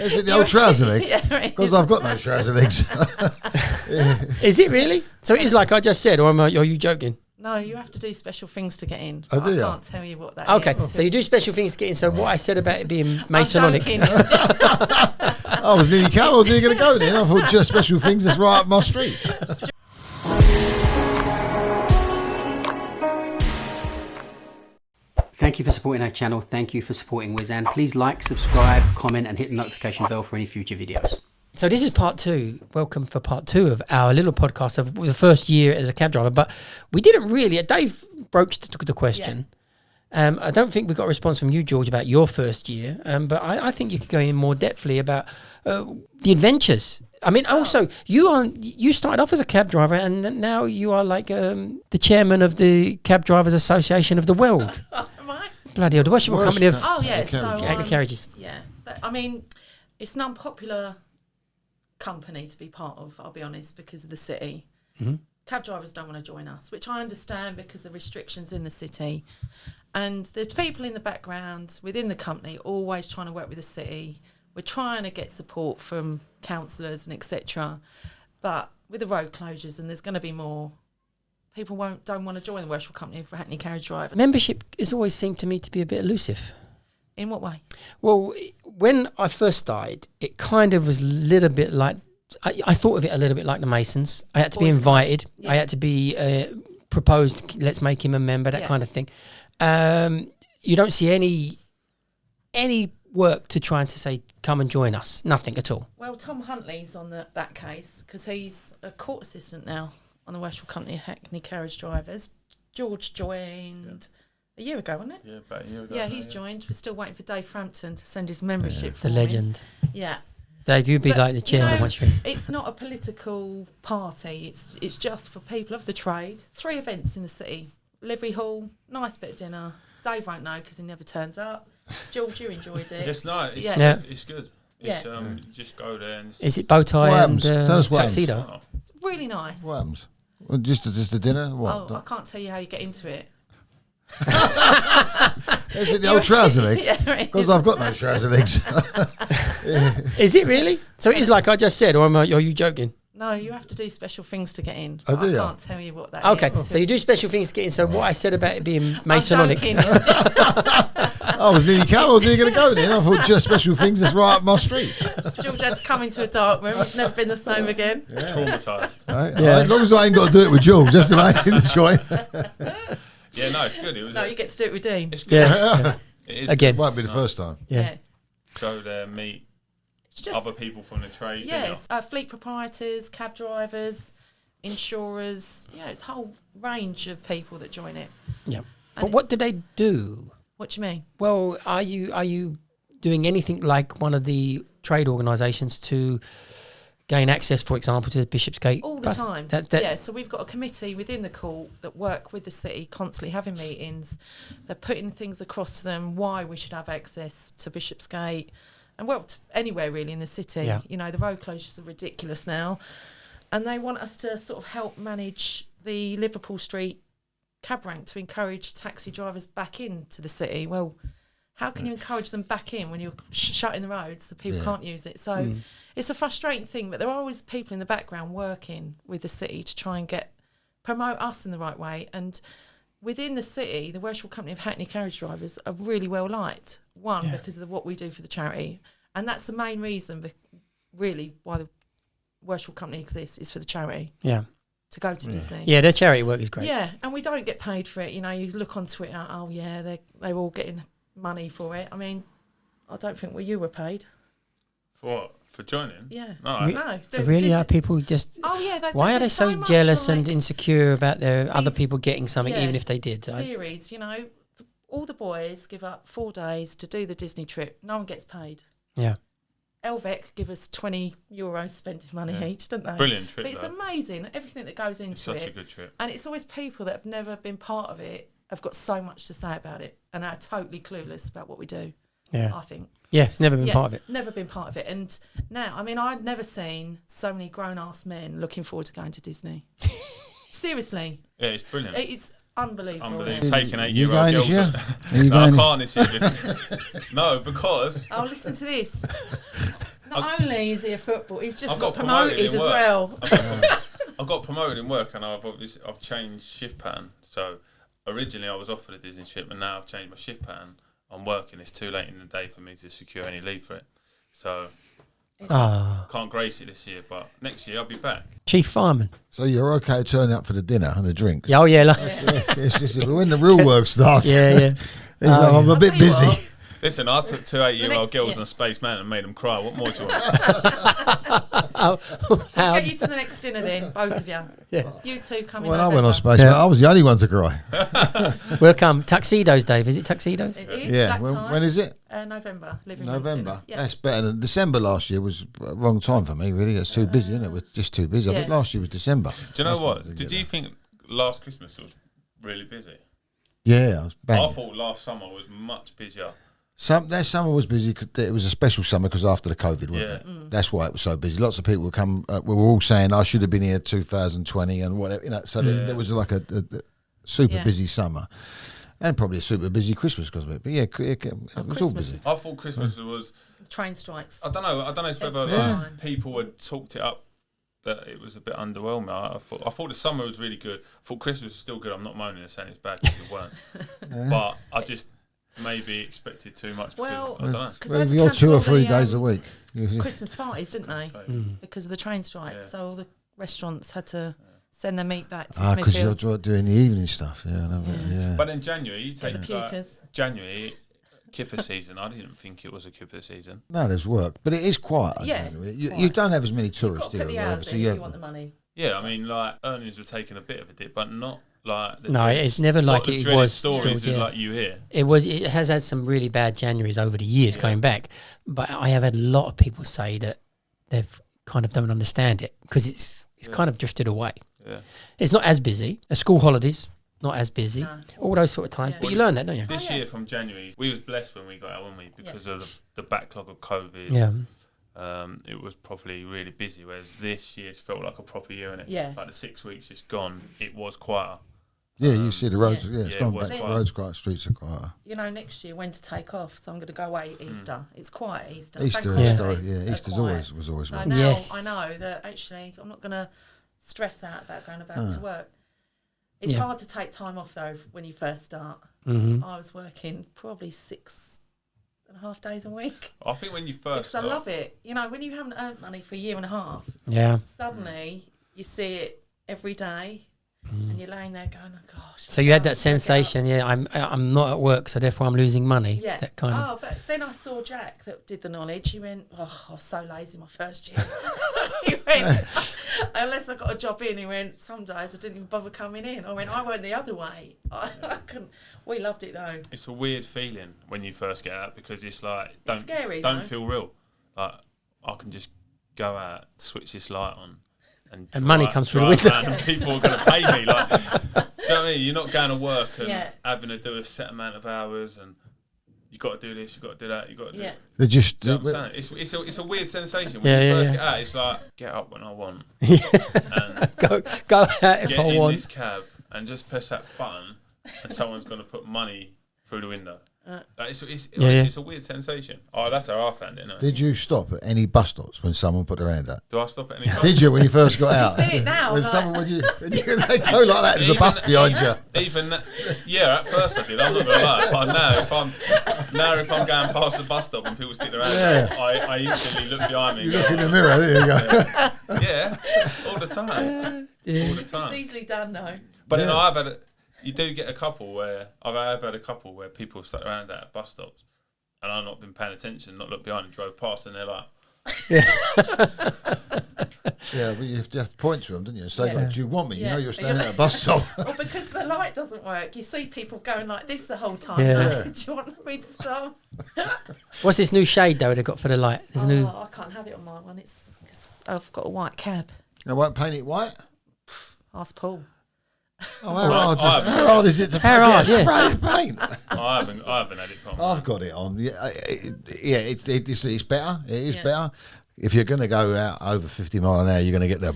Is it the old trouser leg? Yeah, Because I've got no trouser legs. Is it really? So it is like I just said, or are you joking? No, you have to do special things to get in. Oh, do I you? can't tell you what that Okay, is. so you do special things to get in. So what I said about it being I'm Masonic. joking. I was nearly I was nearly going to go then. I thought just special things. That's right up my street. Thank you for supporting our channel. Thank you for supporting Wizan. Please like, subscribe, comment, and hit the notification bell for any future videos. So this is part two. Welcome for part two of our little podcast of the first year as a cab driver. But we didn't really. Dave broached the question. I don't think we got a response from you, George, about your first year. But I think you could go in more depthly about the adventures. I mean, also you started off as a cab driver, and now you are like the chairman of the Cab Drivers Association of the world. Am I? Bloody hell! The worship company of Oh, yeah. carriages. Yeah. I mean, it's an unpopular company to be part of, I'll be honest, because of the city. Mm-hmm. Cab drivers don't want to join us, which I understand because of restrictions in the city. And there's people in the background within the company always trying to work with the city. We're trying to get support from councillors and etc. But with the road closures, and there's going to be more, people don't want to join the worship company for Hackney Carriage Drive. Membership has always seemed to me to be a bit elusive. In what way? Well, when I first started, it kind of was a little bit like, I thought of it a little bit like the Masons. I had to be invited. Yeah. I had to be proposed, let's make him a member, that kind of thing. You don't see any work to try and to say, come and join us. Nothing at all. Well, Tom Huntley's on that case because he's a court assistant now on the Worship Company of Hackney Carriage Drivers. George joined a year ago, wasn't it? Yeah, about a year ago. Yeah, he's joined. We're still waiting for Dave Frampton to send his membership for The legend. Yeah. Dave, you'd be But, like the chairman once you're in. it's not a political party. It's just for people of the trade. 3 events in the city. Livery Hall, nice bit of dinner. Dave won't know because he never turns up. George, you enjoyed it. It's nice. It's, Yeah. it's good. Yeah. It's, you just go there and Is it bow tie What and happens? Tell us what tuxedo? oh, It's really nice. What happens? Well, just a dinner? What? Oh, I can't tell you how you get into it. Is it the old trouser leg? Yeah, it Because is. I've got no trouser legs. Is it really? So it is like I just said, or are you joking? No, you have to do special things to get in. Oh, do I you? can't tell you what that Okay, is. so you do special things to get in. So what I said about it being I'm Masonic. joking. I was nearly going to go then. I thought just special things. That's right up my street. George had to come into a dark room. It's never been the same again. traumatised. Right? Yeah. As long as I ain't got to do it with Jules, that's the main joy. Yeah, no, it's good. It was. No, you get to do it with Dean. It's good. Yeah. It is Again. Won't be the first time. Yeah. Go there, meet It's just, other people from the trade. yes, fleet proprietors, cab drivers, insurers. Yeah, it's a whole range of people that join it. Yeah. But what do they do? What do you mean? Well, are you doing anything like one of the trade organisations to gain access, for example, to Bishopsgate? All the time. That, Yeah, so we've got a committee within the court that work with the city, constantly having meetings. They're putting things across to them why we should have access to Bishopsgate and, well, anywhere really in the city. Yeah. You know, the road closures are ridiculous now. And they want us to sort of help manage the Liverpool Street cab rank to encourage taxi drivers back into the city. Well, how can you encourage them back in when you're shutting the roads so people can't use it? So it's a frustrating thing, but there are always people in the background working with the city to try and promote us in the right way. And within the city, the Worship Company of Hackney Carriage Drivers are really well liked. One, because of what we do for the charity. And that's the main reason, really, why the Worship Company exists, is for the charity. Yeah. To go to Disney. Yeah, their charity work is great. Yeah, and we don't get paid for it. You know, you look on Twitter, oh yeah, they're all getting money for it. I mean, I don't think you were paid. For what? For joining? Yeah. No, No. Really, are people just... Oh yeah. Why are they so much jealous like and insecure about their other these- people getting something, yeah, even if they did? theories? You know, all the boys give up 4 days to do the Disney trip. No one gets paid. Yeah. Elvec give us €20 spending money each, don't they? Brilliant trip, But it's though. amazing, everything that goes into It's such it. a good trip. And it's always people that have never been part of it have got so much to say about it and are totally clueless about what we do, Yeah. I think. Yeah, it's never been part of it. Never been part of it. And now, I mean, I'd never seen so many grown-ass men looking forward to going to Disney. Seriously. Yeah, it's brilliant. It's unbelievable. Unbelievable. Yeah. Taking You 8-year-old going girls. this year? Are you No, I going? can't this year. No, because Oh, listen to this. Not only is he a football, he's just I've got got promoted promoted in as work. well. I got promoted in work, and I've changed shift pattern. So originally I was offered a Disney trip, and now I've changed my shift pattern. I'm working. It's too late in the day for me to secure any leave for it. So can't grace it this year, but next year I'll be back. Chief Fireman. So you're okay turning up for the dinner and the drinks? Yeah, oh yeah, like, It's just when the real work starts. yeah. it's like, I'm a bit I'll tell you busy. what, Listen, I took 2 8-year-old girls yeah. on Space Mountain and made them cry. What more do you want? How? Get you to the next dinner then, both of you. Yeah. You two come in. When I went on November. Space Yeah. Mountain, I was the only one to cry. Welcome. Tuxedos, Dave. Is it tuxedos? It is Yeah. that When, time. when is it? November. Living Room's November. dinner. Yeah. That's better than December last year was a wrong time for me, really. It's too busy, isn't it? It was just too busy. I think Yeah. last year was December. Do you know That's what? we Did get you think last Christmas was really busy? Yeah, I was I bang. thought last summer was much busier. That summer was busy. 'Cause it was a special summer because after the COVID, wasn't Yeah. it? That's why it was so busy. Lots of people would come. We were all saying I should have been here 2020 and whatever. You know, so there was like a super Yeah. busy summer, and probably a super busy Christmas because of it. But yeah, it was all Christmas busy. was- I thought Christmas was. The train strikes. I don't know if whether Yeah. people had talked it up that it was a bit underwhelming. I thought the summer was really good. I thought Christmas was still good. I'm not moaning and saying it's bad because it weren't. But I just maybe expected too much. Well, because, I don't know. because they had to You're 2 or cancel 3 the, days a week. Christmas parties, didn't they? So, Because of the train strikes. Yeah. So all the restaurants had to send their meat back to Because you're Smithfield. doing the evening stuff. Yeah, I know. Yeah. But in January, you take the pukers. January kipper season. I didn't think it was a kipper season. No, there's work, but it is quiet. Yeah, January. it's You quiet. don't have as many You've got tourists to here. put the or whatever, hours so in you if have- you want the money. Yeah, I mean, like earnings were taking a bit of a dip, but not like the No, dreaded- it's never like what the it dreaded was Stories still, is yeah. like you hear. It has had some really bad Januaries over the years going back, but I have had a lot of people say that they've kind of don't understand it because it's kind of drifted away. Yeah. It's not as busy. The school holidays not as busy. No. All those sort of times, Yeah. but you learn that, don't you? This yeah. year from January, we was blessed when we got out, weren't we? Because of the backlog of COVID. Yeah. It was probably really busy, whereas this year's felt like a proper year, innit? Yeah. Like the 6 weeks just gone, it was quieter. Yeah, you see the roads. Yeah, it's yeah, gone it was back. The quiet. roads quiet, streets are quiet. You know, next year when to take off, so I'm going to go away Easter. It's quiet Easter. Easter, Bank Easter, holidays yeah, are Easter's quiet. was always So one. now Yes. I know that actually I'm not going to stress out about going about to work. It's Yeah. hard to take time off though when you first start. Mm-hmm. I was working probably 6.5 days a week I think when you because first I start, love it. You know, when you haven't earned money for a year and a half, Yeah. suddenly you see it every day, and you're laying there going, "Oh gosh." So you had I that can't get up." sensation, yeah. I'm not at work, so therefore I'm losing money. Yeah. That kind of. Oh, but then I saw Jack that did the knowledge. He went, "Oh, I was so lazy my first year." He went, "Unless I got a job in," he went, "Some days I didn't even bother coming in." I went, "I went the other way." I couldn't. We loved it though. it's a weird feeling when you first get out because it's like, don't scary, don't though. feel real. Like, I can just go out, switch this light on, and money comes through the drive window. around and people are going to pay me. Like, do you know what I mean? You're not going to work and Yeah. having to do a set amount of hours, and you got to do this, you got to do that, you got to do. Yeah. They just Do you know what I'm saying? It's a weird sensation when Yeah, you yeah, first yeah. get out. It's like, get up when I want, and go out if get I in want. this cab and just press that button, and someone's going to put money through the window. Like, Yeah. it's a weird sensation. Oh, that's how I found it. Anyway. Did you stop at any bus stops when someone put their hand up? Do I stop at any? Did you when you first got out? see it now, When like- someone when you they go like that, there's a bus behind you. Even yeah, at first I did. I'm not gonna lie. But now if I'm going past the bus stop and people stick their hands up, I instantly look behind me. You and look go, in the mirror. There you go. yeah, all the time, all the It's time. easily done though. But then Yeah. you do get a couple where I've had a couple where people have stuck around at bus stops, and I've not been paying attention, not looked behind and drove past, and they're like, Yeah, but you have to point to them, don't you? And say, Yeah. like, "Do you want me?" You Yeah. know, you're standing at a bus stop. Or because the light doesn't work, you see people going like this the whole time. Yeah. Like, do you want me to stop? What's this new shade though they've got for the light? There's a new. I can't have it on my one. It's because I've got a white cab. I won't paint it white. Ask Paul. Oh, how I hard is it to How hard, get yeah. spray paint? I haven't had it from. I've got it on. Yeah, it's better. It is Yeah. better. If you're going to go out over 50 mile an hour, you're going to get that.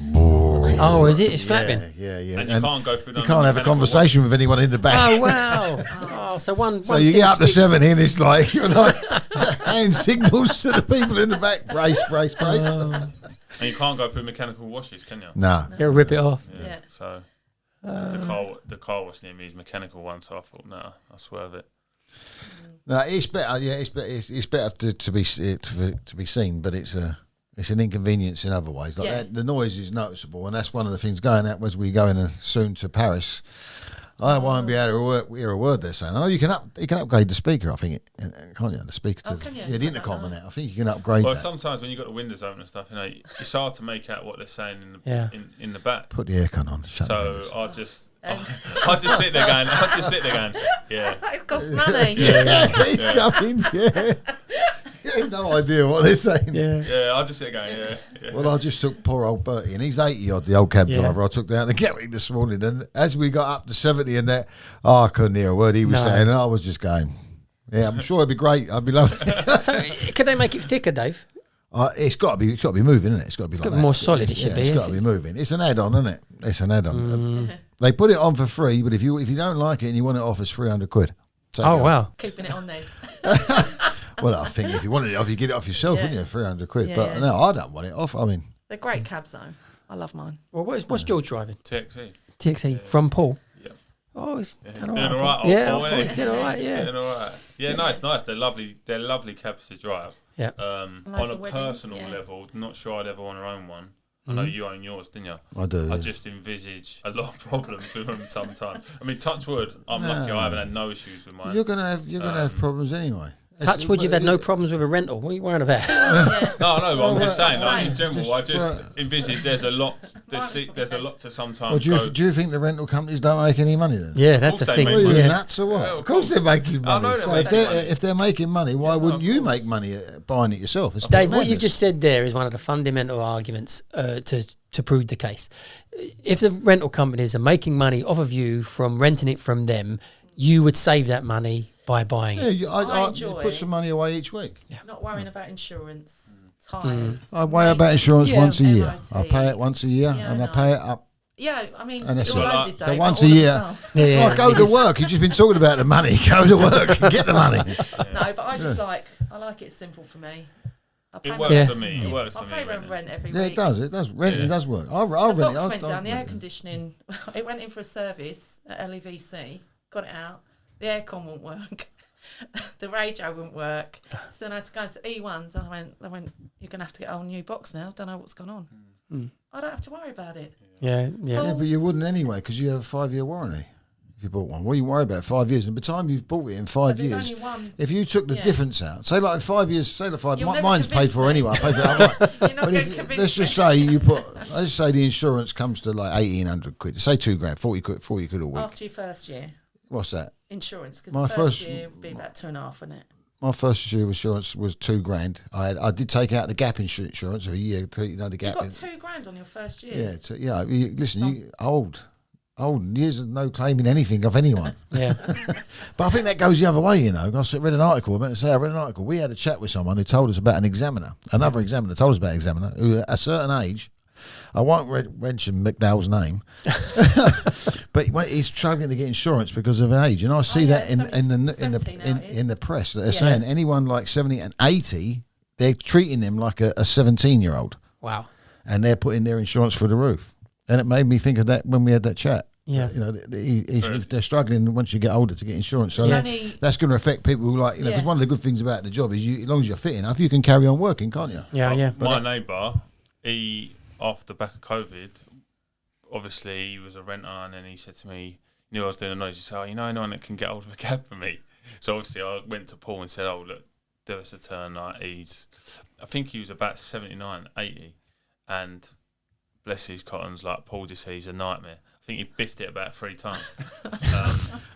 Oh, is it? It's flapping. Yeah, yeah. And you can't go through. You can't have a conversation with anyone in the back. Oh wow! Oh, so one. So you get up to 70 and it's like, you're like, hand signals to the people in the back. Brace. And you can't go through mechanical washes, can you? No. He'll rip it off. Yeah. So the car wash near me is mechanical one, so I thought, no, I'll swerve it. No, it's better. Yeah, it's better to be seen, but it's an inconvenience in other ways. Like that, the noise is noticeable, and that's one of the things going out as we go in soon to Paris. I won't be able to hear a word they're saying. I know you can upgrade the speaker. I think can't you? The speaker to can you? the intercom and that. I think you can upgrade. Well, that. Sometimes when you've got the windows open and stuff, it's hard to make out what they're saying in the back. Put the aircon on. Shut the So windows. I just sit there going, yeah. It costs money. It's coming. Yeah. You have no idea what they're saying. Yeah, I just sit there going, yeah. Well, I just took poor old Bertie, and he's 80 odd, the old cab driver. I took down to Gatwick this morning, and as we got up to 70 and that, I couldn't hear a word he was saying, and I was just going, yeah, I'm sure it'd be great. I'd be loving it. So, could they make it thicker, Dave? It's got to be moving, isn't it? It's got to be It's like got to be more solid. It's got to be moving. It's an add-on, isn't it? It's an add-on. They put it on for free, but if you don't like it and you want it off, it's £300. Oh wow! Keeping it on then. Well, I think if you wanted it off, you get it off yourself, wouldn't you? £300. But no, I don't want it off. I mean, they're great cabs though. I love mine. Well, what's George driving? TXE. TXE from Paul. Yeah. Oh, he's He's done doing all all right. right. Yeah, Paul, he's doing all right. Yeah. Doing all right. Yeah, nice. They're lovely. They're lovely cabs to drive. Yeah. On Loads a of weddings, personal level, not sure I'd ever want to own one. I know you own yours, didn't you? I do. I just envisage a lot of problems with them sometimes. I mean, touch wood, I'm lucky I haven't had no issues with mine. You're gonna have problems anyway. Touch wood, you've had no problems with a rental. What are you worrying about? No, but I'm just saying, like, in Same. general, I just envisage there's a lot to sometimes Well, go. do you think the rental companies don't make any money then? Yeah, that's the Also thing. make Well, money. you're Yeah. nuts or what? Yeah, of course they're making money. know they're So making money. if they're making money, why wouldn't you make money buying it yourself? It's Dave, what madness. you've just said there is one of the fundamental arguments to prove the case. If the rental companies are making money off of you from renting it from them, you would save that money by buying it. Yeah, I I enjoy put some money away each week. Not worrying about insurance, tyres. I worry about insurance Yeah. once a year. MOT. I pay it once a year, Yeah, and I I pay know. it up. Yeah, I mean, And that's you're it. loaded, So Dave, once but a all the year- stuff. Yeah, I go to work. You've just been talking about the money. Go to work and get the money. No, but I just I like it simple for me. I pay It my- works Yeah. for me. It works I for pay me. my renting. rent every Yeah, week. it does. It does. Renting does work. I'll The rent box it. went down, the air conditioning, it went in for a service at LEVC, got it out, the aircon wouldn't work, the radio wouldn't work, so then I had to go into E1s, and they went, you're going to have to get a whole new box now, don't know what's gone on. I don't have to worry about it. Yeah. Yeah, but you wouldn't anyway because you have a 5-year warranty if you bought one. What do you worry about 5 years? And by the time you've bought it in 5 There's years, only one. if you took the Yeah. difference out, say like 5 years, say the five, You'll never mine's paid convince for me. anyway. I paid for it outright. You're not But going to if, convince let's just me. say you put, let's say the insurance comes to like 1,800 quid. Say 2 grand, 40 quid a week. After your first year, What's that? insurance, because My the first first- year would be about 2.5, wouldn't it? My first year of insurance was 2 grand. I did take out the gap insurance of a year. The You gap. got £2,000 on your first year. Yeah, listen, you old years of no claiming anything of anyone. Yeah. But I think that goes the other way, you know. I read an article. We had a chat with someone who told us about an examiner. Another examiner told us about an examiner who, at a certain age, I won't mention McDowell's name, but he's struggling to get insurance because of age. And I see yeah, that in 70 now it is. the press that they're saying anyone like 70 and 80, they're treating them like a 17-year-old, Wow. and they're putting their insurance through the roof. And it made me think of that when we had that chat. Yeah. You know, they're struggling once you get older to get insurance. So It's that- only- that's going to affect people who like, you know, because Yeah. one of the good things about the job is as long as you're fit enough, you can carry on working, can't you? Yeah. Yeah. My neighbour, he, after the back of COVID, obviously he was a renter, and then he said to me, he knew I was doing a noise, he said, anyone that can get hold of a cab for me. So obviously I went to Paul and said, look, do us a turn. Like, I think he was about 79, 80, and bless his cottons, like Paul just said, he's a nightmare. I think he biffed it about 3 times.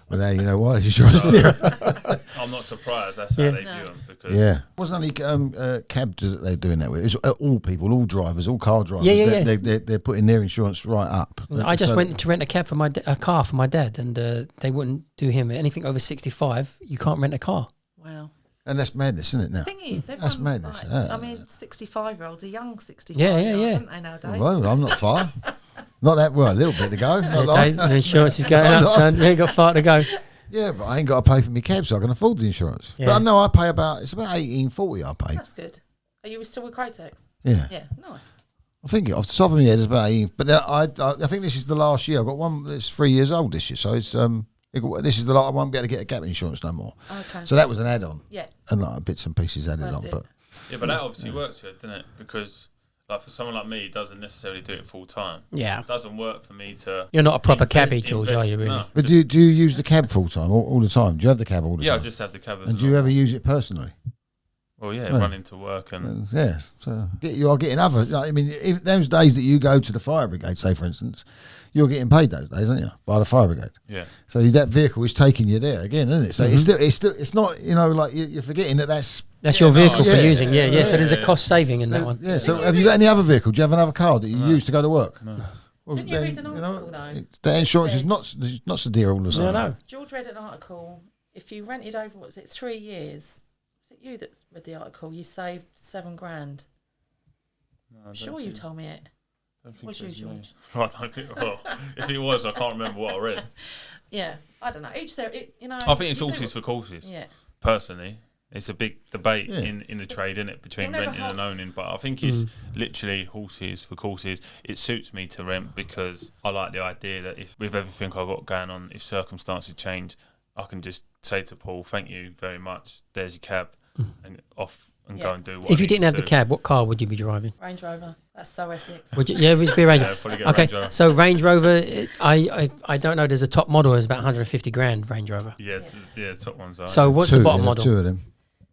But now you know why. You're trying to steer. I'm not surprised that's how Yeah. they view him, because Yeah. Wasn't only cab that they're doing that with. It's all people, all drivers, all car drivers. Yeah. They're putting their insurance right up. I just So- went to rent a cab for a car for my dad, and they wouldn't do him anything over 65. You can't rent a car. Wow. And that's madness, isn't it now? The thing is, That's everyone, madness. I mean, 65-year-olds are young 65-year-olds, Yeah. aren't they nowadays? Well, I'm not far. Not that, well, a little bit to go. Not long. Okay, the insurance is going up, son. You ain't got far to go. Yeah, but I ain't got to pay for my cab, so I can afford the insurance. Yeah. But I know I pay it's about $18.40 I pay. That's good. Are you still with Crotex? Yeah. Yeah, nice. I think off the top of my head it's about 18. But I think this is the last year. I've got one that's 3 years old this year, so it's this is the last. I won't be able to get a gap insurance no more. Okay. So that was an add-on. Yeah. And like bits and pieces added Worth on, it. but. Yeah, but that obviously works for it, doesn't it? Because like for someone like me, it doesn't necessarily do it full time. Yeah. It doesn't work for me to. You're not a proper cabbie, George, are you, really? No, But do you use the cab full time all the time? Do you have the cab all the yeah, I time? just have the cab. And do you ever use it personally? Well, yeah, No. running to work and Yes. So you are getting other. I mean, if those days that you go to the fire brigade, say for instance, you're getting paid those days, aren't you, by the fire brigade? yeah. So that vehicle is taking you there again, isn't it? So it's not like you're forgetting that's. That's your vehicle for yeah. using, yeah. So there's a Yeah. cost saving in that one. Yeah. So have you got any other vehicle? Do you have another car that you use to go to work? No. Well, Didn't you read an article, though? That insurance is Says- not so dear all the No, time. no. George read an article. If you rented over, what was it, 3 years? Was it you that read the article? You saved $7,000. I Sure, you told me it. don't think Was it you, me. George? I don't think. Well, if it was, I can't remember what I read. Yeah, I don't know. Each their, you know. I think it's you do horses for what- courses. Yeah. Personally, it's a big debate Yeah. in the trade, isn't it, between You'll never renting and have- owning. But I think it's literally horses for courses. It suits me to rent because I like the idea that if with everything I've got going on, if circumstances change, I can just say to Paul, "Thank you very much. There's your cab," and off and go Yeah. and do what. If I you need didn't to have the do. cab, what car would you be driving? Range Rover. That's so Essex. Would you be a Range Yeah, Rover? probably get a Okay, Range Rover. so Range Rover, I don't know. There's a top model is about 150 grand Range Rover. Yeah, the top ones are. So what's Two, the bottom yeah, model? Two of them.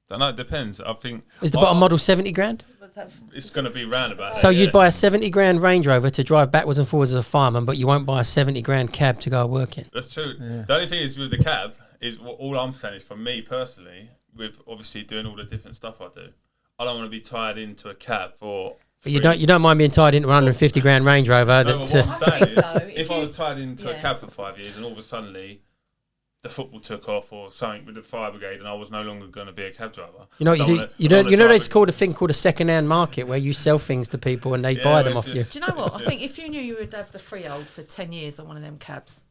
don't know. It depends. I think Is the bottom model 70 grand? What's that? it's going to be roundabout. So you'd buy a 70 grand Range Rover to drive backwards and forwards as a fireman, but you won't buy a 70 grand cab to go work in. That's true. The only thing is with the cab is all I'm saying is for me personally, with obviously doing all the different stuff I do, I don't want to be tied into a cab for. But you don't mind being tied into a 150 grand Range Rover. No, That but what I'm saying is, though, if I was tied into a yeah. cab for 5 years and all of a sudden the football took off or something with the fire brigade and I was no longer going to be a cab driver. you know what you do. You know there's called a thing called a second-hand market where you sell things to people and they buy them off you. Do you know what? I think if you knew you would have the freehold for 10 years on one of them cabs,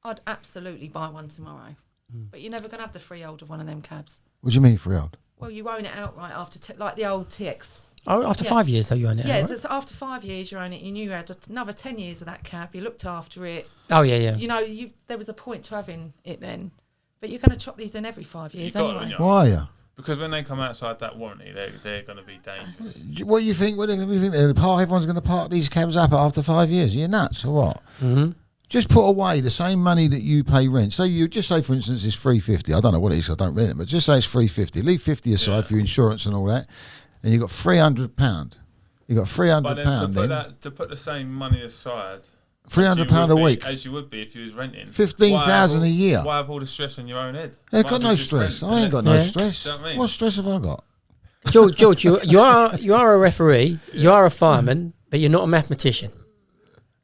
I'd absolutely buy one tomorrow. But you're never going to have the freehold of one of them cabs. What do you mean freehold? Well, you own it outright after, like the old TX. Oh, after Yeah. 5 years though, you own it. Yeah, right? but after 5 years you own it. You knew you had another 10 years with that cab. You looked after it. Oh yeah. You know, there was a point to having it then. But you're going to chop these in every 5 years got it, anyway. yeah. Why are you? Because when they come outside that warranty, they're going to be dangerous. What do you think? What do you think? Everyone's going to park these cabs up after 5 years? You're nuts or what? Mm-hmm. Just put away the same money that you pay rent. So you just say, for instance, it's $350. I don't know what it is. I don't rent it, but just say it's $350. Leave 50 aside for your insurance and all that, and you got £300. You got £300 But then to put the same money aside, £300 a week. as you would be if you was renting, 15,000 a year. Why have all the stress on your own head? I've Might got as no well just stress. rent, I ain't innit? got no Yeah. stress. Do you know what I mean? What stress have I got? George, you are a referee. You are a fireman, but you're not a mathematician.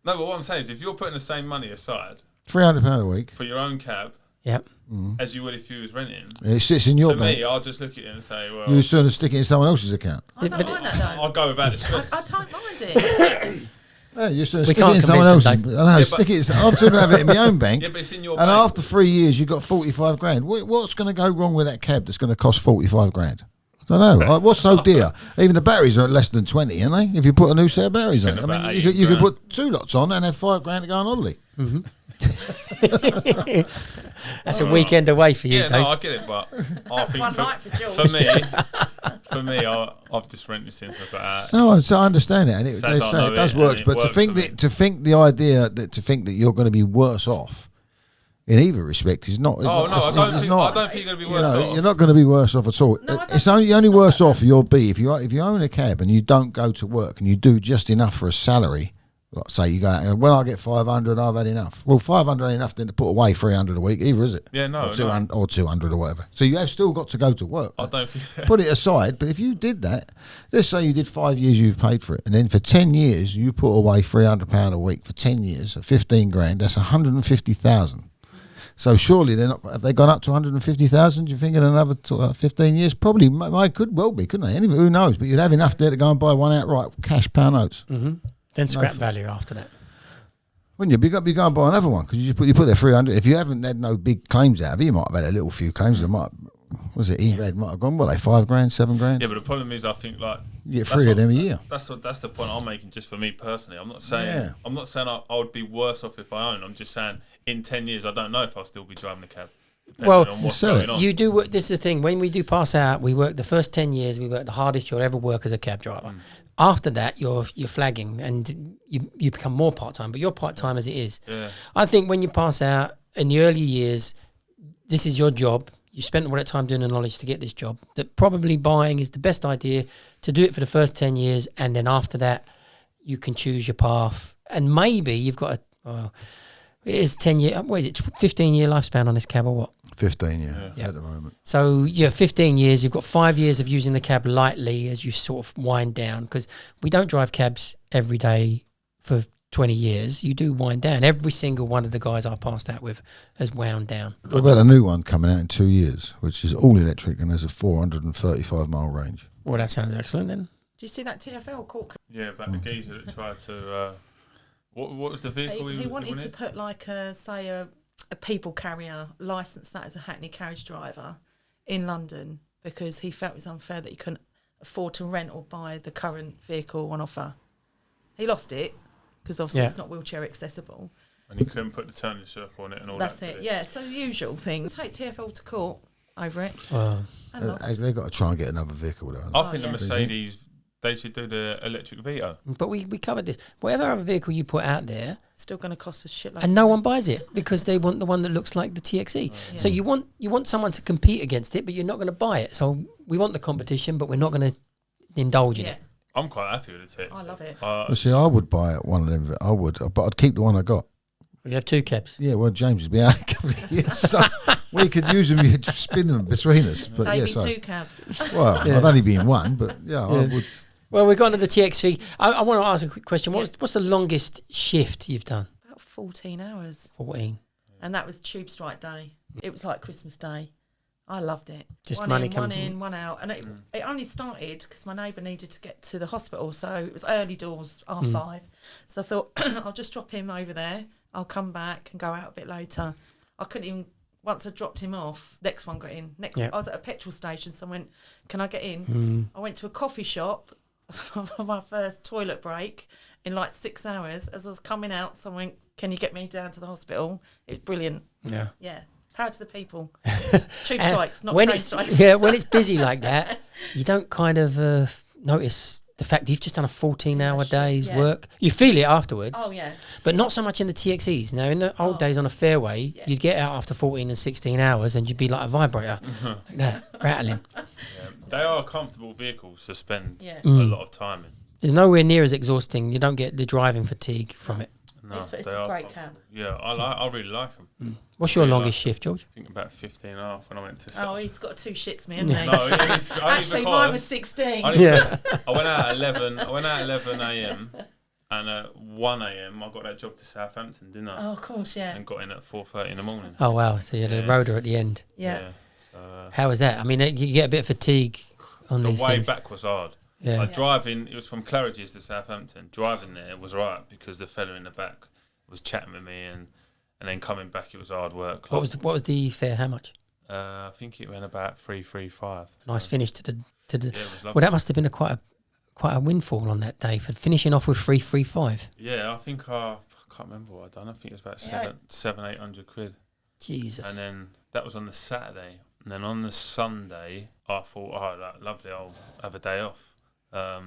No, but what I'm saying is, if you're putting the same money aside £300 a week. for your own cab Yep. as you would if you was renting, It sits in your to bank. me, I'll just look at it and say, well, You sort of stick it in someone else's account. I don't But mind that though. I'll go without the stress. I don't mind it. Yeah, you sort of We stick it can't in someone convince else's. them, I know, Yeah, stick it. I'm trying to have it in my own bank. Yeah, but it's in your And bank. after 3 years, you got 45 grand. What's going to go wrong with that cab that's going to cost 45 grand? I don't know. What's so dear? Even the batteries are less than 20, aren't they? If you put a new set of batteries on, About I mean, 80 you could grand. put 2 lots on and have 5 grand to go on holiday. That's a weekend away for you, Yeah, Dave. no, I get it, but I think one night for George. for me, I've just rented since I've got out. No, I understand it, and Says they I say know it does it, work. and it But to works think for me. that, to think that you're going to be worse off in either respect is not. Oh no, I don't it's think not. you're going to be You worse know, off. you're not going to be worse off at all. No, I don't It's think only it's worse not off you'll be if you own a cab and you don't go to work and you do just enough for a salary. Like say you go, when I get 500, I've had enough. Well, 500 ain't enough then to put away 300 a week either, is it? Yeah, no, or 200, or 200 or whatever. So you have still got to go to work. I don't think. Put it aside, but if you did that, let's say you did 5 years, you've paid for it, and then for 10 years you put away £300 a week for 10 years at 15 grand. That's 150,000. So surely they're not. Have they gone up to 150,000? Do you think in another 15 years? Probably, could well be, couldn't they? Anyway, who knows? But you'd have enough there to go and buy one outright cash pound notes. Then scrap value after that. Wouldn't you? You go and buy another one because you put there 300. If you haven't had no big claims out of it, you might have had a little few claims. It might. Was it E-Red might have gone, what, like $5 grand, $7 grand? Yeah, but the problem is, I think like you get 3 of them a year. That's the point I'm making. Just for me personally, I'm not saying I would be worse off if I own. I'm just saying in 10 years, I don't know if I'll still be driving the cab. Well, on what's going on. You do work. This is the thing. When we do pass out, we work the first 10 years. We work the hardest you'll ever work as a cab driver. After that, you're flagging and you become more part time. But you're part time as it is. Yeah. I think when you pass out in the early years, this is your job. You spent all that time doing the knowledge to get this job. That probably buying is the best idea to do it for the first 10 years, and then after that, you can choose your path. And maybe you've got it is 10 year. What is it? 15-year lifespan on this cab or what? 15, at the moment. So 15 years. You've got 5 years of using the cab lightly as you sort of wind down, because we don't drive cabs every day for 20 years. You do wind down. Every single one of the guys I passed out with has wound down. What about a new one coming out in 2 years, which is all electric and has a 435 mile range? Well, that sounds excellent then. Do you see that TfL caught? Yeah, about the geezer that tried to. What was the vehicle? He wanted to put like a people carrier, license that as a Hackney carriage driver in London, because he felt it was unfair that he couldn't afford to rent or buy the current vehicle on offer. He lost it because obviously it's not wheelchair accessible. And he couldn't put the turning circle on it and all That's that. That's it, yeah. So the usual thing. Take TfL to court over it. They've got to try and get another vehicle though. I think the Mercedes, they should do the electric Vito. But we covered this. Whatever other vehicle you put out there, still going to cost a shitload. And no one buys it because they want the one that looks like the TXE. So you want someone to compete against it, but you're not going to buy it. So we want the competition, but we're not going to indulge in it. I'm quite happy with the TXE. I love it. Well, see, I would buy one of them. I would, but I'd keep the one I got. We have 2 cabs. Yeah, well, James has been out a couple of years, so we could use them. You'd spin them between us. But maybe 2 cabs. Well, I'd only be in one, but I would. Well, we've gone to the TXV. I want to ask a quick question. What's the longest shift you've done? About 14 hours. 14. And that was tube strike day. It was like Christmas Day. I loved it. Just one money in, coming. one in, one out. And it only started because my neighbour needed to get to the hospital. So it was early doors, 5:30. So I thought, I'll just drop him over there. I'll come back and go out a bit later. I couldn't even, once I dropped him off, next one got in. I was at a petrol station, so I went, can I get in? I went to a coffee shop for my first toilet break in like 6 hours. As I was coming out, someone went, can you get me down to the hospital? It was brilliant. Yeah. Power to the people. Tube strikes, not train strikes. Yeah, when it's busy like that, you don't kind of notice the fact that you've just done a 14-hour day's work. You feel it afterwards. Oh, yeah. But not so much in the TXEs. Now, in the old days on a fairway, you'd get out after 14 and 16 hours and you'd be like a vibrator. Like that, rattling. They are comfortable vehicles to spend a lot of time in. It's nowhere near as exhausting. You don't get the driving fatigue from it. No, it's a great cab. Yeah, I really like them. What's your longest shift, George? I think about 15 and a half when I went to... he's got 2 shits me, hasn't he? No, it's actually, mine was 16. I went out at 11. I went out at 11 a.m. and at 1 a.m. I got that job to Southampton, didn't I? Oh, of course, yeah. And got in at 4:30 in the morning. Oh wow! So you had a rotor at the end. Yeah. So, how was that? I mean, you get a bit of fatigue on these things. The way back was hard. Yeah. Driving, it was from Claridge's to Southampton. Driving there was right because the fella in the back was chatting with me, and then coming back it was hard work. What was the fare? How much? I think it went about 335. Nice finish to the. Yeah, it was lovely. Well, that must have been quite a windfall on that day for finishing off with 335. Yeah, I think I can't remember what I'd done. I think it was about 700-800 quid. Jesus. And then that was on the Saturday. And then on the Sunday, I thought, that lovely, I'll have a day off. I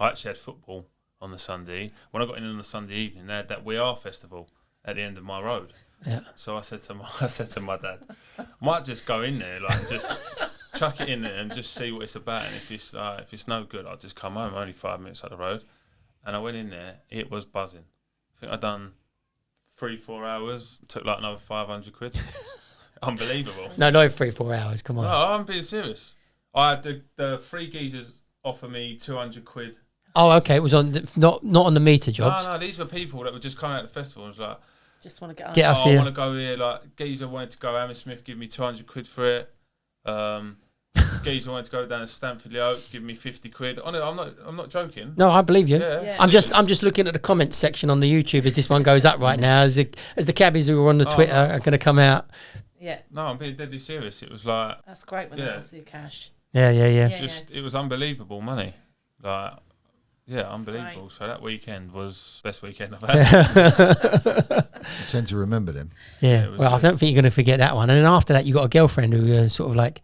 actually had football on the Sunday. When I got in on the Sunday evening, they had that We Are festival at the end of my road. Yeah. So I said to my dad, might just go in there, like just chuck it in there and just see what it's about. And if it's no good, I'll just come home. Only 5 minutes up the road. And I went in there. It was buzzing. I think I'd done 3-4 hours. Took like another 500 quid. Unbelievable. No, 3-4 hours. Come on. No, I'm being serious. I had the 3 geezers offer me 200 quid. Oh, okay. It was on not on the meter jobs. No, these were people that were just coming out of the festival. And was like, just want to get us here. I want to go here. Like geezer wanted to go. Hammersmith give me 200 quid for it. geezer wanted to go down to Stamford Oak, give me 50 quid. I'm not joking. No, I believe you. Yeah. I'm just looking at the comments section on the YouTube as this one goes up right now. As the cabbies who are on the Twitter are going to come out. Yeah. No, I'm being deadly serious. It was like That's great when they offer you cash. Yeah. It was unbelievable money. Like, yeah, unbelievable. great. So that weekend was best weekend I've had. I tend to remember them. Yeah. was Well, I good. don't think you're going to forget that one. And then after that, you got a girlfriend who sort of like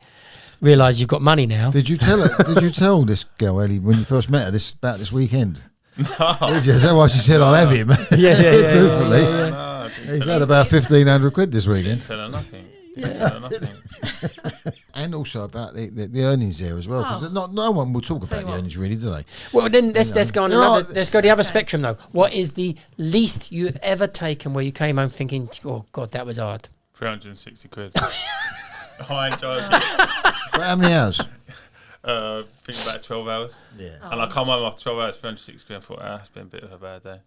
realised you've got money now. Did you tell her? Did you tell this girl, Ellie, when you first met her about this weekend? No. Did you? Is that why she said I'll have him? Yeah. Truthfully. No, I didn't He's tell had her. about 1,500 quid this weekend. Didn't tell her nothing. Didn't tell her nothing. And also about the earnings there as well, because Oh. no one will talk Tell about you the what. earnings really, do they? Well, then let's go on No, another. Let's go the other spectrum though. What is the least you've ever taken where you came home thinking, "Oh God, that was hard"? 360 quid. I enjoyed it. But how many hours? Think about 12 hours. Yeah. And I come home after 12 hours, 360 quid, and thought, that's been a bit of a bad day.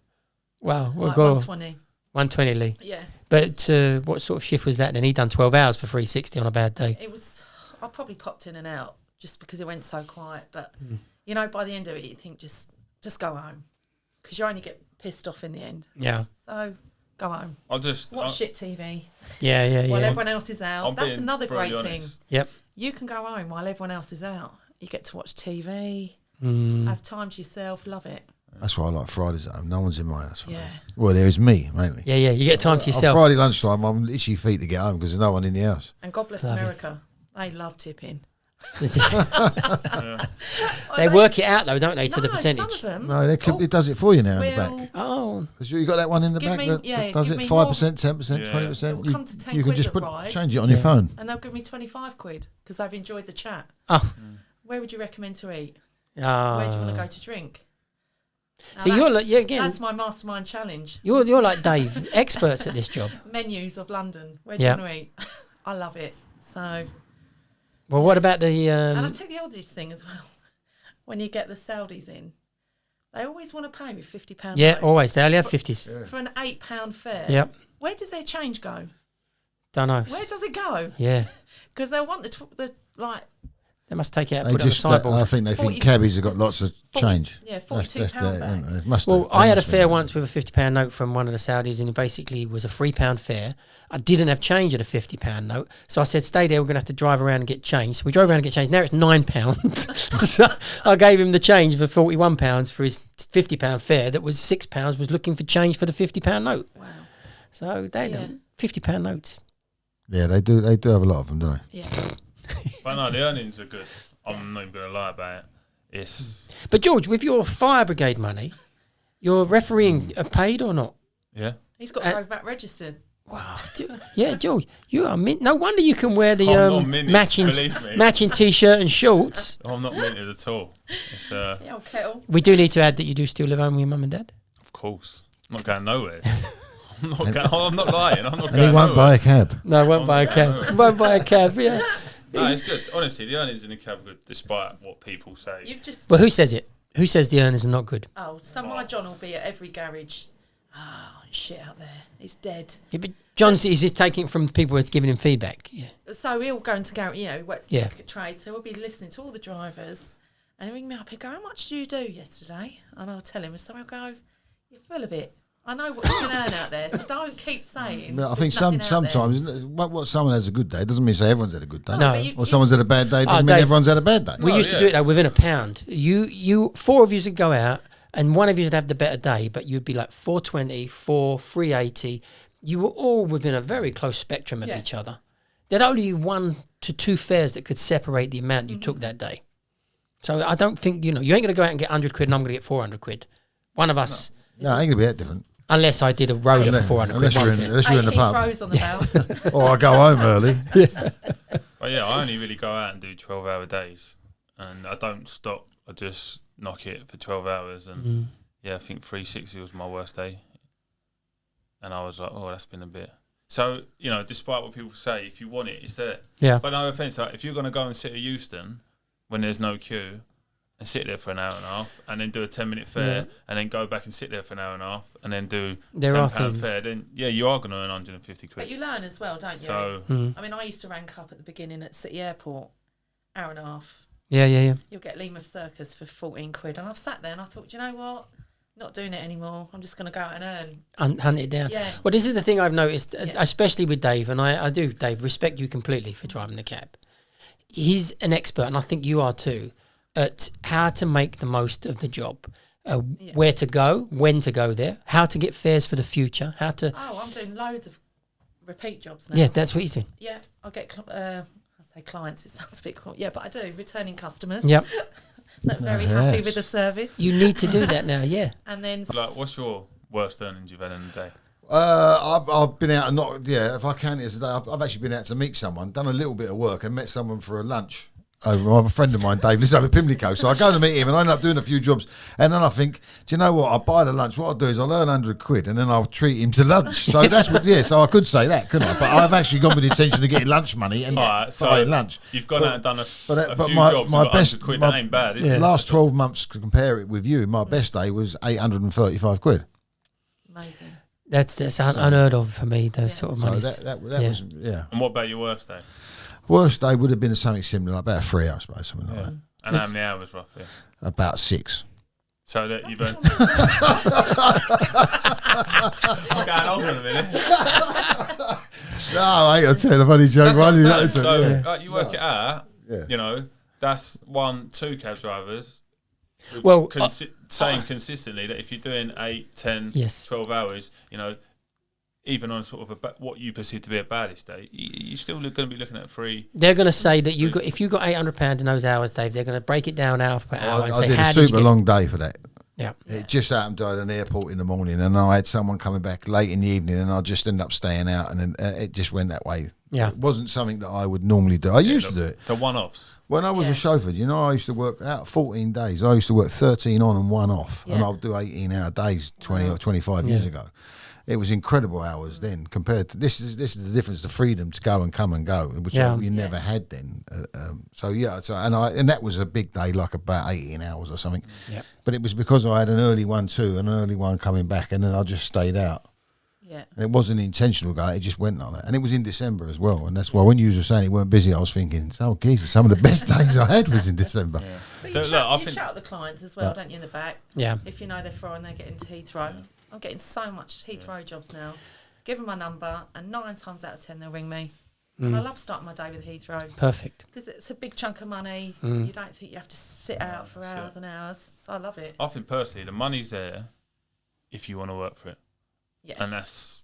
Wow, we'll Like go 120. 120, Lee. Yeah. But what sort of shift was that? Then he done 12 hours for 360 on a bad day. It was. I probably popped in and out just because it went so quiet. But you know, by the end of it, you think just go home because you only get pissed off in the end. Yeah, So go home. I'll just. Watch shit TV yeah. while everyone else is out. I'm That's being another great brutally thing. honest. Yep. You can go home while everyone else is out. You get to watch TV, have time to yourself. Love it. That's why I like Fridays at home. No one's in my house. Yeah. Well, there is me, mainly. Yeah. You get time to On yourself. Friday lunchtime, I'm itchy feet to get home because there's no one in the house. And God bless Lovely. America. They love tipping. They work it out though, don't they, to the No, percentage? Some of them. No, it does it for you now in the will back. Oh, So you got that one in the Give back me- that yeah, does give it me 5%, 10%, Yeah. 20%. It'll come to 10 you can quid just at Ride. change it on your phone. And they'll give me 25 quid because they've enjoyed the chat. oh. Where would you recommend to eat? Where Ah. do you want to go to drink? Now So that- you're like, again, That's my mastermind challenge. you're like Dave, experts at this job. Menus of London. Where do Yeah. you want to eat? I love it. So, Well, what about the? and I take the oldies thing as well. When you get the Saudis in, they always want to pay me £50. Yeah, notes always. They only have 50s. for an £8 fare. Yep. Where does their change go? Don't know. Where does it go? Yeah. Because they want the like They must take it out and They put it on the just, sideboard. I think they 40 think cabbies have got lots of 40 change. yeah, That's £42 back. it must Well, have. I had a Must fare have. once with a £50 note from one of the Saudis, and it basically was a £3 fare. I didn't have change at a £50 note, so I said, "Stay there. We're going to have to drive around and get change." So we drove around and get change. Now it's £9. So I gave him the change for £41 for his £50 fare. That was £6. Was looking for change for the £50 note. Wow. So they Yeah. £50 notes. Yeah, they do. They do have a lot of them, don't they? Yeah. But no, the earnings are good. I'm not even going to lie about it. It's, But George, with your fire brigade money, your refereeing are paid or not? yeah. He's got Provac registered. Wow. Yeah, George, you are mint. No wonder you can wear the I'm not minted, matching believe me. matching t-shirt and shorts. I'm not minted at all. It's, Yeah, old kettle. We do need to add that you do still live home with your mum and dad. of course. I'm not going nowhere. I'm not lying. I'm not And he going won't nowhere. buy a cab. No, I won't buy a cab. Won't buy a cab. Yeah. No, it's good. Honestly, the earnings in the cab are good, despite what people say. You've just Well, who says it? Who says the earners are not good? my John will be at every garage. Oh, shit out there. It's dead. Yeah, but John's is it taking it from people that's giving him feedback? Yeah. So he'll go into garage, he works Yeah. the trade, so we'll be listening to all the drivers and he'll ring me up, he'll go, "How much did you do yesterday?" And I'll tell him, and so I'll go, "You're full of it. I know what you can earn out there, so don't keep saying." No, I think there's nothing out there." sometimes isn't it, what someone has a good day doesn't mean say everyone's had a good day. No. but you- Or someone's had a bad day doesn't mean Dave, everyone's had a bad day. We Oh, used to yeah. do it though within a pound. You four of you would go out, and one of you would have the better day, but you'd be like 420, 380. You were all within a very close spectrum of Yeah. each other. There'd only be 1 to 2 fares that could separate the amount Mm-hmm. you took that day. So I don't think you ain't going to go out and get 100 quid, and I'm going to get 400 quid. One of us, No, it ain't gonna be that different. unless I did a road for 400 quid. Unless you're one in, fare. unless you're in the 8 pub. Heathrows on the belt. Or I go home early. But yeah, I only really go out and do 12-hour days. And I don't stop. I just knock it for 12 hours. And yeah, I think 360 was my worst day. And I was like, oh, that's been a bit. So, despite what people say, if you want it, it's there. Yeah. But no offence, like, if you're going to go and sit at Euston when there's no queue and sit there for an hour and a half and then do a 10-minute fare Yeah. and then go back and sit there for an hour and a half and then do There are £10 things. fare, then yeah, you are going to earn 150 quid. But you learn as well, don't you? So Mm. I mean, I used to rank up at the beginning at City Airport, hour and a half. Yeah. You'll get Leamouth Circus for 14 quid. And I've sat there and I thought, do you know what? Not doing it anymore. I'm just going to go out and earn. Hunt it down. Yeah. Well, this is the thing I've noticed, especially with Dave, and I do, Dave, respect you completely for driving the cab. He's an expert, and I think you are too, at how to make the most of the job. Where to go, when to go there, how to get fares for the future, how to... Oh, I'm doing loads of repeat jobs now. Yeah, that's what he's doing. Yeah, I'll get... I say clients, it sounds a bit cool. Yeah, but I do. Returning customers. Yep. That very happy with the service. You need to do that now, yeah. And then... Like, what's your worst earnings you've had in a day? I've been out and not, if I count it as a day, I've actually been out to meet someone, done a little bit of work and met someone for a lunch. A friend of mine, Dave, lives over Pimlico, so I go to meet him and I end up doing a few jobs, and then I think, do you know what? I'll buy the lunch. What I'll do is I'll earn 100 quid and then I'll treat him to lunch. So that's what, so I could say that, couldn't I? But I've actually gone with the intention of getting lunch money and buying lunch. You've gone out and done a few my jobs. My got best, 100 quid, my, that ain't bad, is it? Last 12 months, to compare it with you, my best day was 835 quid. Amazing. That's unheard of for me, those sort of money. So that was, And what about your worst day? Worst day would have been something similar, like about 3 hours, I suppose, something like that. And how many hours roughly? About 6. So that you've earned... I'm going on in a minute. No, I ain't gonna tell a funny joke. That's what I'm saying. So you work it out, you know, that's 2 cab drivers. Well, saying consistently that if you're doing 8, 10, 12 hours, you know, even on sort of what you perceive to be a baddest day, you're still going to be looking at 3. They're going to say that if you got £800 in those hours, Dave, they're going to break it down hour per hour and say, I how did a super long day for that. Yeah. It just happened at an airport in the morning, and I had someone coming back late in the evening, and I just ended up staying out, and then it just went that way. Yeah. It wasn't something that I would normally do. I used to do it. The one-offs. When I was a chauffeur, you know, I used to work out 14 days. I used to work 13 on and 1 off, and I would do 18-hour days 20 or 25 years ago. It was incredible hours then compared to this is the difference, the freedom to go and come and go, which we never had then. And that was a big day, like about 18 hours or something. Yeah. But it was because I had an early one too, and an early one coming back, and then I just stayed out. Yeah. And it wasn't intentional, guy. It just went like that, and it was in December as well. And that's why when you were saying it weren't busy, I was thinking, oh, geez, some of the best days I had was in December. Yeah. But you chat with the clients as well, don't you, in the back? Yeah. If you know they're foreign, they're getting to Heathrow. I'm getting so much Heathrow jobs now. Give them my number, and 9 times out of 10 they'll ring me. And I love starting my day with Heathrow. Perfect. Because it's a big chunk of money. You don't think you have to sit out for hours and hours. So I love it. I think personally, the money's there if you want to work for it. Yeah. And that's...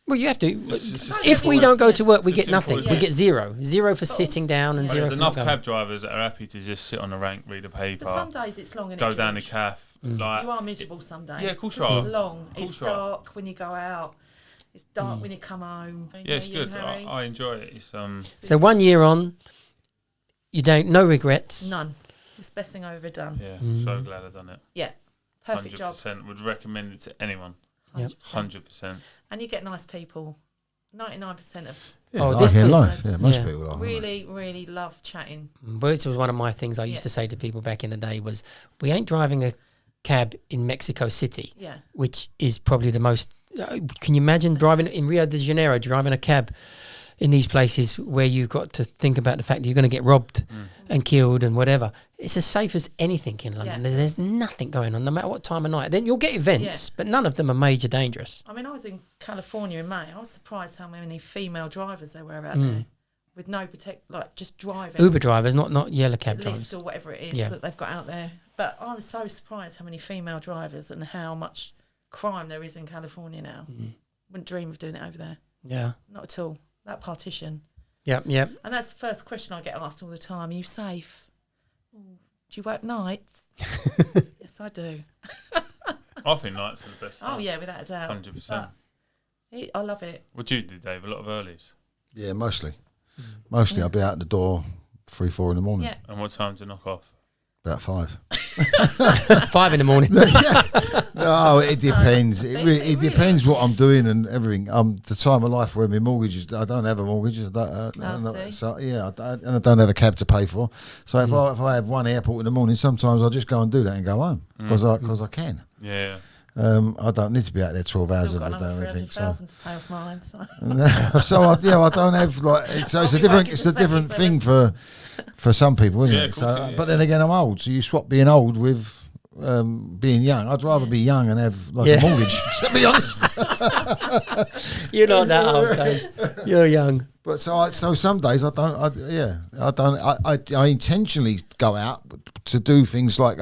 Well, you have to. If we don't go to work, we get nothing. We get 0. 0 for sitting down and 0 for there's enough going. cab drivers that are happy to just sit on the rank, read a paper. But some days it's long and go down the calf. Like, you are miserable some days. Yeah, of course you are. It's long. It's dark when you go out. It's dark when you come home. Yeah, it's good. I enjoy it. It's So 1 year on, you don't no regrets. None. It's the best thing I've ever done. Yeah, so glad I've done it. Yeah, perfect 100%. job. Would recommend it to anyone. 100%. 100%. And you get nice people. 99% of this in was life. Yeah, most people are. really, really love chatting. But it was one of my things I used to say to people back in the day was, we ain't driving a cab in Mexico City, which is probably the most... can you imagine driving in Rio de Janeiro, driving a cab in these places where you've got to think about the fact that you're going to get robbed and killed and whatever? It's as safe as anything in London. Yeah. There's nothing going on, no matter what time of night. Then you'll get events, but none of them are major dangerous. I mean, I was in California in May. I was surprised how many female drivers there were out there with no just driving. Uber drivers, not yellow cab drivers. Lyft or whatever it is that they've got out there. But I was so surprised how many female drivers and how much crime there is in California now. Wouldn't dream of doing it over there. Yeah. Not at all. That partition. Yep. And that's the first question I get asked all the time. Are you safe? Do you work nights? Yes, I do. I think nights are the best. Oh, yeah, without a doubt. 100%. I love it. What do you do, Dave? A lot of earlies? Yeah, mostly. Mostly I'll be out the door 3, 4 in the morning. Yeah. And what time do you knock off? About 5. 5 in the morning. No, it depends. It depends what I'm doing and everything. The time of life where my mortgage is, I don't have a mortgage. I don't have a cab to pay for. So if I have one airport in the morning, sometimes I just go and do that and go home because I can. Yeah. I don't need to be out there 12 hours Still every got day or another anything. So, 300,000 to pay off mine. So. I don't have like. So it's a I'll be different. working It's for a different 77. thing for some people, isn't Yeah, it? of course So, it is, but then again, I'm old, so you swap being old with being young. I'd rather be young and have like a mortgage. To be honest. You're not that old, Dave. You're young. But so some days I don't. I intentionally go out to do things like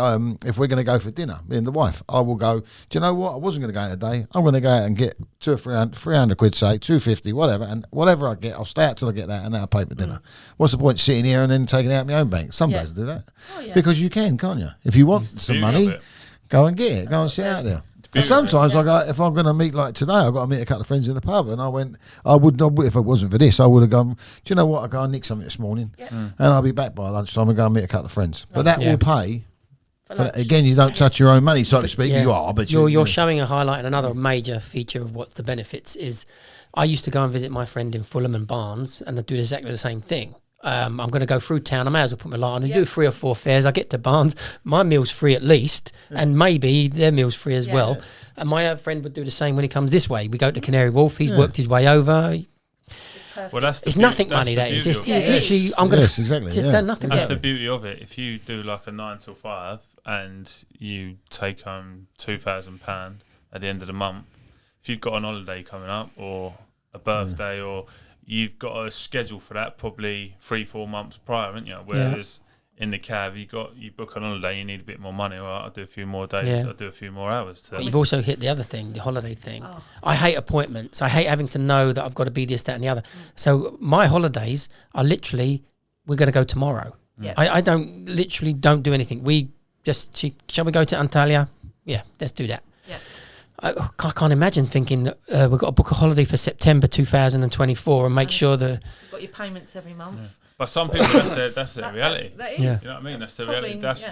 if we're going to go for dinner, me and the wife, I will go. Do you know what? I wasn't going to go out today. I'm going to go out and get 200 or 300 quid, say 250, whatever, and whatever I get, I'll stay out till I get that, and then I'll pay for dinner. What's the point sitting here and then taking it out of my own bank? Some days I do that because you can, can't you? If you want some money, go and get it. Go and sit out there. And sometimes I go, if I'm going to meet like today, I've got to meet a couple of friends in the pub, and I would not, if it wasn't for this, I would have gone, do you know what, I'll go and nick something this morning, and I'll be back by lunchtime and go and meet a couple of friends. But that will pay. For that. Again, you don't touch your own money, so to speak. You are, but you're showing a highlight, and another major feature of what's the benefits is I used to go and visit my friend in Fulham and Barnes, and I do exactly the same thing. I'm going to go through town. I may as well put my light on and do 3 or 4 fares. I get to Barnes, my meal's free at least, and maybe their meal's free as well. And my other friend would do the same when he comes this way. We go to Canary Wharf. He's worked his way over. Well, it's nothing money. That is. It's literally. I'm going to exactly. just done nothing. That's the beauty of it. If you do like a 9 till 5 and you take home £2,000 at the end of the month, if you've got an holiday coming up or a birthday or you've got a schedule for that probably 3-4 months prior, haven't you? Whereas in the cab, you book an holiday, you need a bit more money. All right, I'll do a few more days, I'll do a few more hours. But you've also hit the other thing, the holiday thing. I hate appointments. I hate having to know that I've got to be this, that, and the other. So my holidays are literally, we're going to go tomorrow. Yeah. I don't do anything. We just, shall we go to Antalya? Yeah, let's do that. Yeah. I can't imagine thinking that we've got to book a holiday for September 2024 and make sure that you've got your payments every month. Yeah. But some people, that's their reality. That is. You know what I mean? That's the reality. That's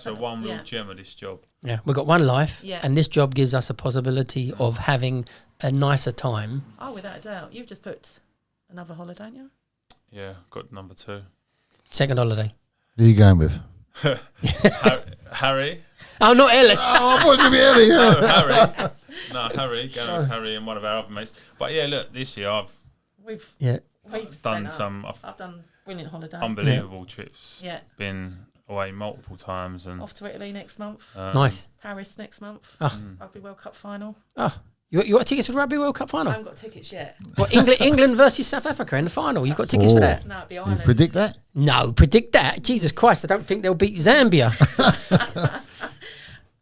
the one real gem of this job. Yeah, we've got one life, and this job gives us a possibility of having a nicer time. Oh, without a doubt. You've just booked another holiday, haven't you? Yeah, got number 2. Second holiday. Who are you going with? Harry. Oh, not Ellie. Oh, I thought it was going to be Ellie. No, Harry. No, Harry. Going with Harry and one of our other mates. But yeah, look, this year I've done brilliant holidays. Unbelievable trips. Yeah. Been away multiple times and off to Italy next month. Nice. Paris next month. Rugby World Cup final. Oh, you got tickets for the Rugby World Cup final? I haven't got tickets yet. What, England versus South Africa in the final? You've got tickets for that? No, it'd be Ireland. You predict that? No, predict that. Jesus Christ, I don't think they'll beat Zambia.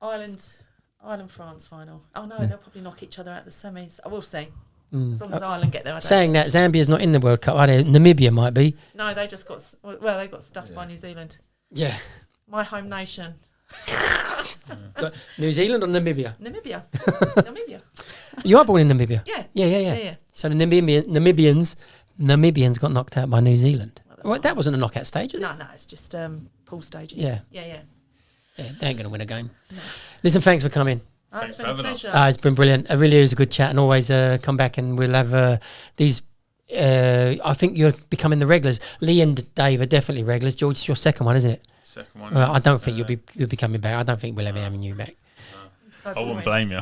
Ireland, France final. Oh no, they'll probably knock each other out the semis. I will see. As long as Ireland get there. Saying that, Zambia's not in the World Cup, are they? Namibia might be. No, they just got they got stuffed by New Zealand. Yeah. My home nation. New Zealand or Namibia? Namibia. You are born in Namibia? Yeah. So the Namibians got knocked out by New Zealand. Well, that wasn't a knockout stage, was it? No, it's just pool stages. Yeah. Yeah, they ain't going to win a game. No. Listen, thanks for coming. It's been a pleasure. It's been brilliant. It really is a good chat, and always come back and we'll have these. I think you're becoming the regulars. Lee and Dave are definitely regulars. George, it's your second one, isn't it? Second one. I don't think you'll be coming back. I don't think we'll ever having you back. So I wouldn't blame you.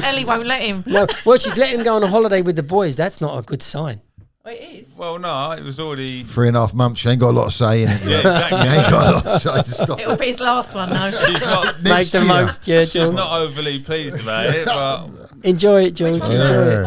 Ellie won't let him. No, well, she's letting him go on a holiday with the boys. That's not a good sign. Well, it is. Well, no, it was already 3.5 months. She ain't got a lot of say in it. Yeah, exactly. She ain't got a lot of say to stop. It'll be his last one, though. She's not. Make the most, yeah, George. She's not overly pleased about it, but enjoy it, George. Yeah. Enjoy it.